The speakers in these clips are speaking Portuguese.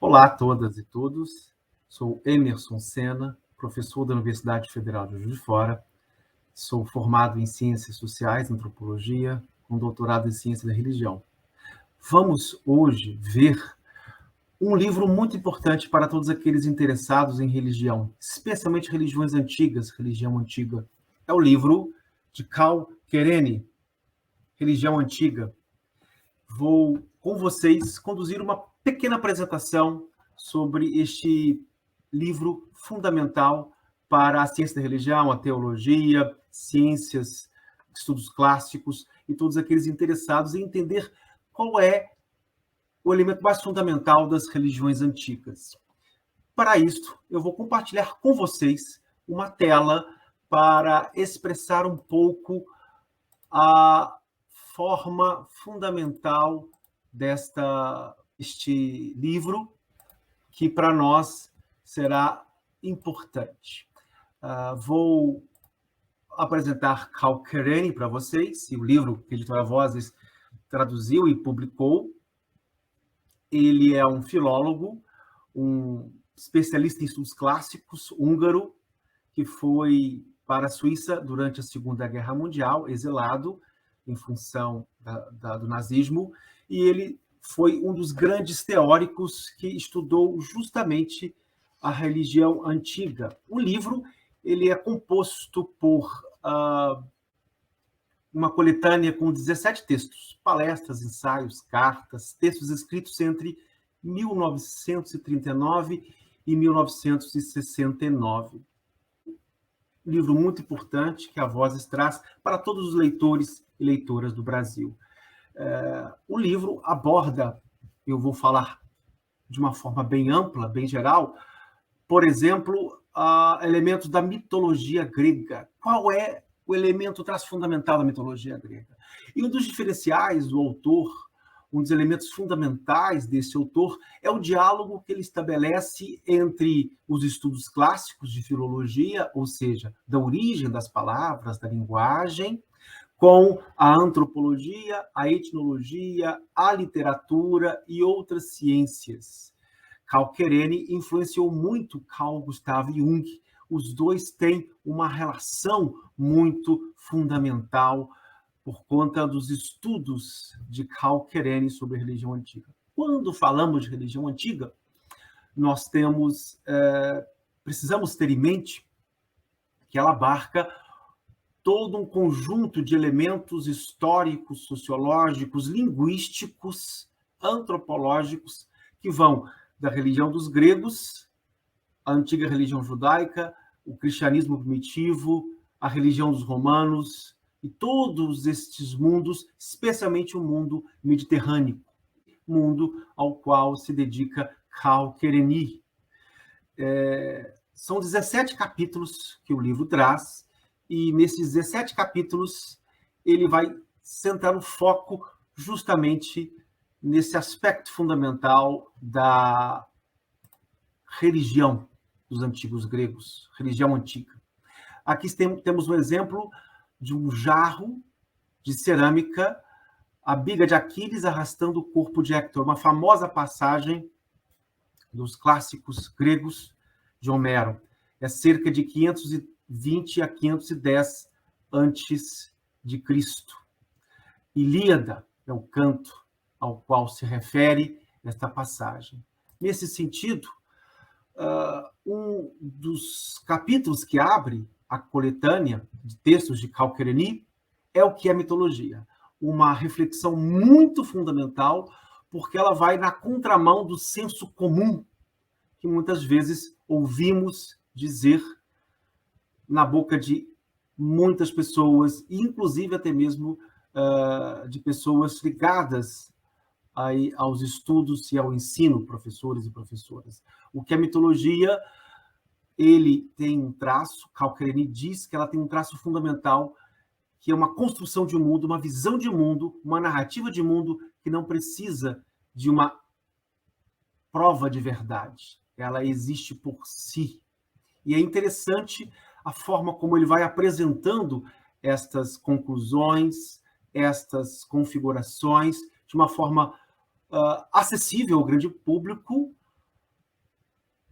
Olá a todas e todos, sou Emerson Senna, professor da Universidade Federal de Juiz de Fora, sou formado em Ciências Sociais, Antropologia, com doutorado em Ciência da Religião. Vamos hoje ver um livro muito importante para todos aqueles interessados em religião, especialmente religiões antigas, religião antiga. É o livro de Karl Kereni, Religião Antiga. Vou, com vocês, conduzir uma pequena apresentação sobre este livro fundamental para a ciência da religião, a teologia, ciências, estudos clássicos e todos aqueles interessados em entender qual é o elemento mais fundamental das religiões antigas. Para isso, eu vou compartilhar com vocês uma tela para expressar um pouco a forma fundamental deste livro, que para nós será importante. Vou apresentar Karl Kereni para vocês, e o livro que a Editora Vozes traduziu e publicou. Ele é um filólogo, um especialista em estudos clássicos, húngaro, que foi para a Suíça durante a Segunda Guerra Mundial, exilado em função do nazismo, e ele foi um dos grandes teóricos que estudou justamente a religião antiga. O livro ele é composto por uma coletânea com 17 textos, palestras, ensaios, cartas, textos escritos entre 1939 e 1969. Um livro muito importante que a Vozes traz para todos os leitores e leitoras do Brasil. O livro aborda, eu vou falar de uma forma bem ampla, bem geral, por exemplo, elementos da mitologia grega. Qual é o elemento fundamental da mitologia grega? E um dos diferenciais do autor, um dos elementos fundamentais desse autor, é o diálogo que ele estabelece entre os estudos clássicos de filologia, ou seja, da origem das palavras, da linguagem, com a antropologia, a etnologia, a literatura e outras ciências. Karl Kereni influenciou muito Carl Gustav Jung. Os dois têm uma relação muito fundamental por conta dos estudos de Karl Kereni sobre a religião antiga. Quando falamos de religião antiga, nós precisamos ter em mente que ela abarca todo um conjunto de elementos históricos, sociológicos, linguísticos, antropológicos, que vão da religião dos gregos, a antiga religião judaica, o cristianismo primitivo, a religião dos romanos, e todos estes mundos, especialmente o mundo mediterrâneo, mundo ao qual se dedica Karl Kereni. São 17 capítulos que o livro traz, e nesses 17 capítulos ele vai centrar o foco justamente nesse aspecto fundamental da religião dos antigos gregos, religião antiga. Aqui temos um exemplo de um jarro de cerâmica, a biga de Aquiles arrastando o corpo de Héctor, uma famosa passagem dos clássicos gregos de Homero. É cerca de 520 a 510 antes de Cristo. Ilíada é o canto ao qual se refere esta passagem. Nesse sentido, um dos capítulos que abre a coletânea de textos de Karl Kereni é o que é mitologia. Uma reflexão muito fundamental, porque ela vai na contramão do senso comum que muitas vezes ouvimos dizer na boca de muitas pessoas, inclusive até mesmo de pessoas ligadas aí aos estudos e ao ensino, professores e professoras. O que é mitologia, ele tem um traço, Karl Kereni diz que ela tem um traço fundamental, que é uma construção de um mundo, uma visão de mundo, uma narrativa de mundo que não precisa de uma prova de verdade. Ela existe por si. E é interessante a forma como ele vai apresentando estas conclusões, estas configurações, de uma forma acessível ao grande público,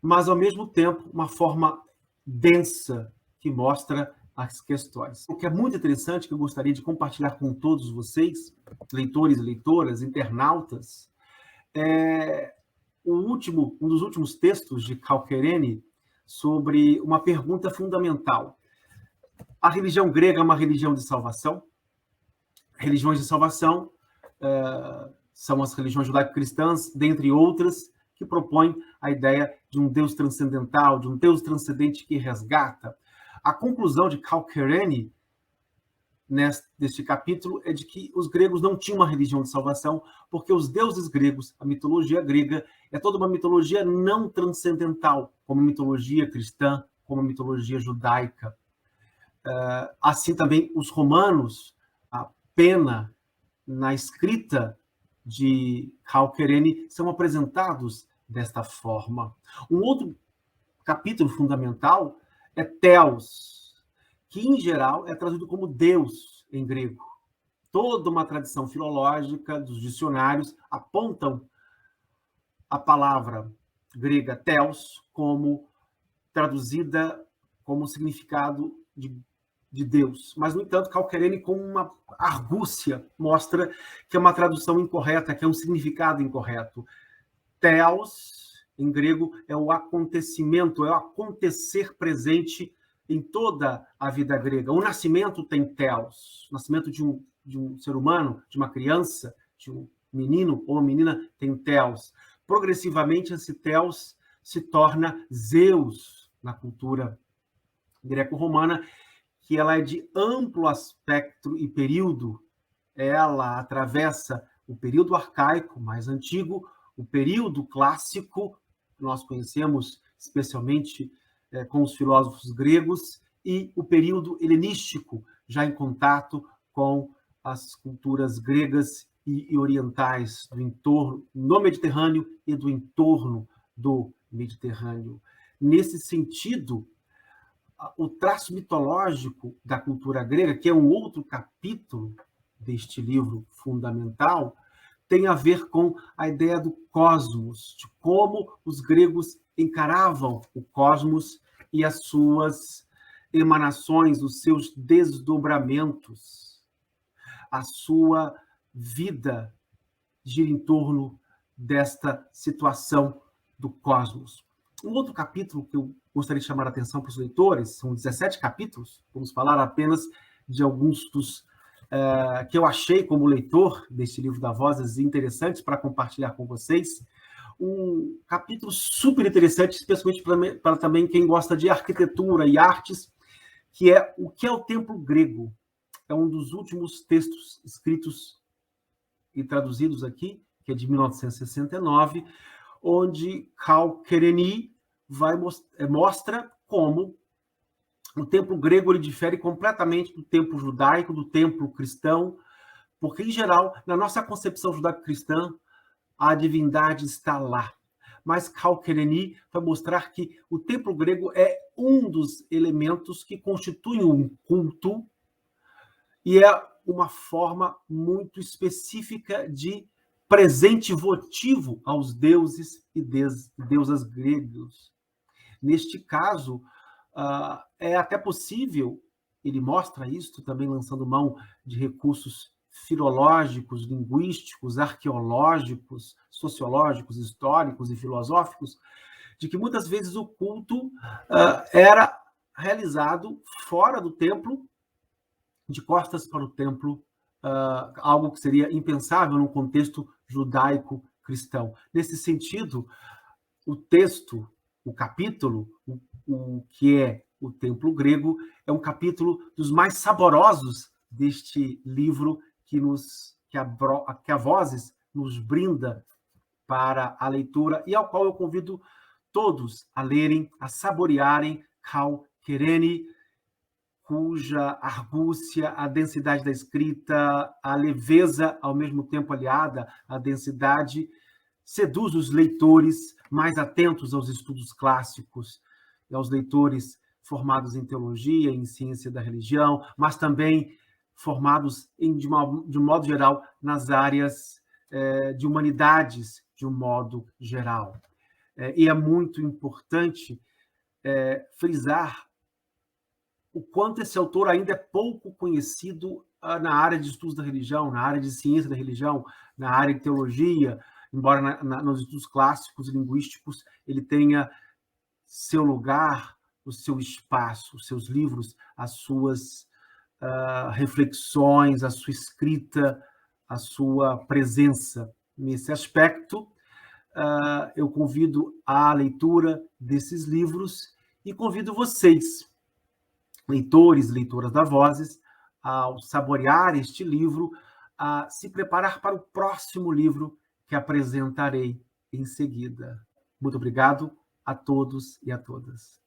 mas, ao mesmo tempo, uma forma densa que mostra as questões. O que é muito interessante, que eu gostaria de compartilhar com todos vocês, leitores e leitoras, internautas, é um dos últimos textos de Karl Kerényi sobre uma pergunta fundamental. A religião grega é uma religião de salvação? Religiões de salvação são as religiões judaico-cristãs, dentre outras, que propõem a ideia de um Deus transcendental, de um Deus transcendente que resgata. A conclusão de Karl Kerényi neste capítulo é de que os gregos não tinham uma religião de salvação, porque os deuses gregos, a mitologia grega, é toda uma mitologia não transcendental, como a mitologia cristã, como a mitologia judaica. Assim também os romanos, a pena na escrita de Karl Kerényi são apresentados desta forma. Um outro capítulo fundamental é Theos, que, em geral, é traduzido como Deus em grego. Toda uma tradição filológica dos dicionários apontam a palavra grega Theos como traduzida como significado de Deus. Mas, no entanto, Karl Kerényi, com uma argúcia, mostra que é uma tradução incorreta, que é um significado incorreto. Theos, em grego, é o acontecimento, é o acontecer presente em toda a vida grega. O nascimento tem Theos. O nascimento de um ser humano, de uma criança, de um menino ou uma menina, tem Theos. Progressivamente, esse Theos se torna Zeus na cultura greco-romana, que ela é de amplo aspecto e período. Ela atravessa o período arcaico, mais antigo, o período clássico, que nós conhecemos especialmente com os filósofos gregos, e o período helenístico, já em contato com as culturas gregas e orientais do entorno, no Mediterrâneo e do entorno do Mediterrâneo. Nesse sentido, o traço mitológico da cultura grega, que é um outro capítulo deste livro fundamental, tem a ver com a ideia do cosmos, de como os gregos encaravam o cosmos e as suas emanações, os seus desdobramentos. A sua vida gira em torno desta situação do cosmos. Um outro capítulo que eu gostaria de chamar a atenção para os leitores, são 17 capítulos, vamos falar apenas de alguns dos que eu achei como leitor deste livro da Vozes interessantes para compartilhar com vocês. Um capítulo super interessante, especialmente para também quem gosta de arquitetura e artes, que é o que é o templo grego. É um dos últimos textos escritos e traduzidos aqui, que é de 1969, onde Karl Kerényi mostra como o templo grego ele difere completamente do templo judaico, do templo cristão, porque, em geral, na nossa concepção judaico-cristã, a divindade está lá. Mas Karl Kerényi vai mostrar que o templo grego é um dos elementos que constituem um culto e é uma forma muito específica de presente votivo aos deuses e deusas gregos. Neste caso, é até possível, ele mostra isso também lançando mão de recursos filológicos, linguísticos, arqueológicos, sociológicos, históricos e filosóficos, de que muitas vezes o culto era realizado fora do templo, de costas para o templo, algo que seria impensável no contexto judaico-cristão. Nesse sentido, o texto, o capítulo, o que é o templo grego, é um capítulo dos mais saborosos deste livro que a Vozes nos brinda para a leitura e ao qual eu convido todos a lerem, a saborearem Karl Kerényi, cuja argúcia, a densidade da escrita, a leveza, ao mesmo tempo aliada à densidade, seduz os leitores mais atentos aos estudos clássicos e aos leitores formados em teologia, em ciência da religião, mas também formados, de um modo geral, nas áreas de humanidades, de um modo geral. E é muito importante frisar o quanto esse autor ainda é pouco conhecido na área de estudos da religião, na área de ciência da religião, na área de teologia, embora nos estudos clássicos e linguísticos ele tenha seu lugar, o seu espaço, os seus livros, as suas reflexões, a sua escrita, a sua presença. Nesse aspecto, eu convido à leitura desses livros e convido vocês, leitores e leitoras da Vozes, ao saborear este livro, a se preparar para o próximo livro que apresentarei em seguida. Muito obrigado a todos e a todas.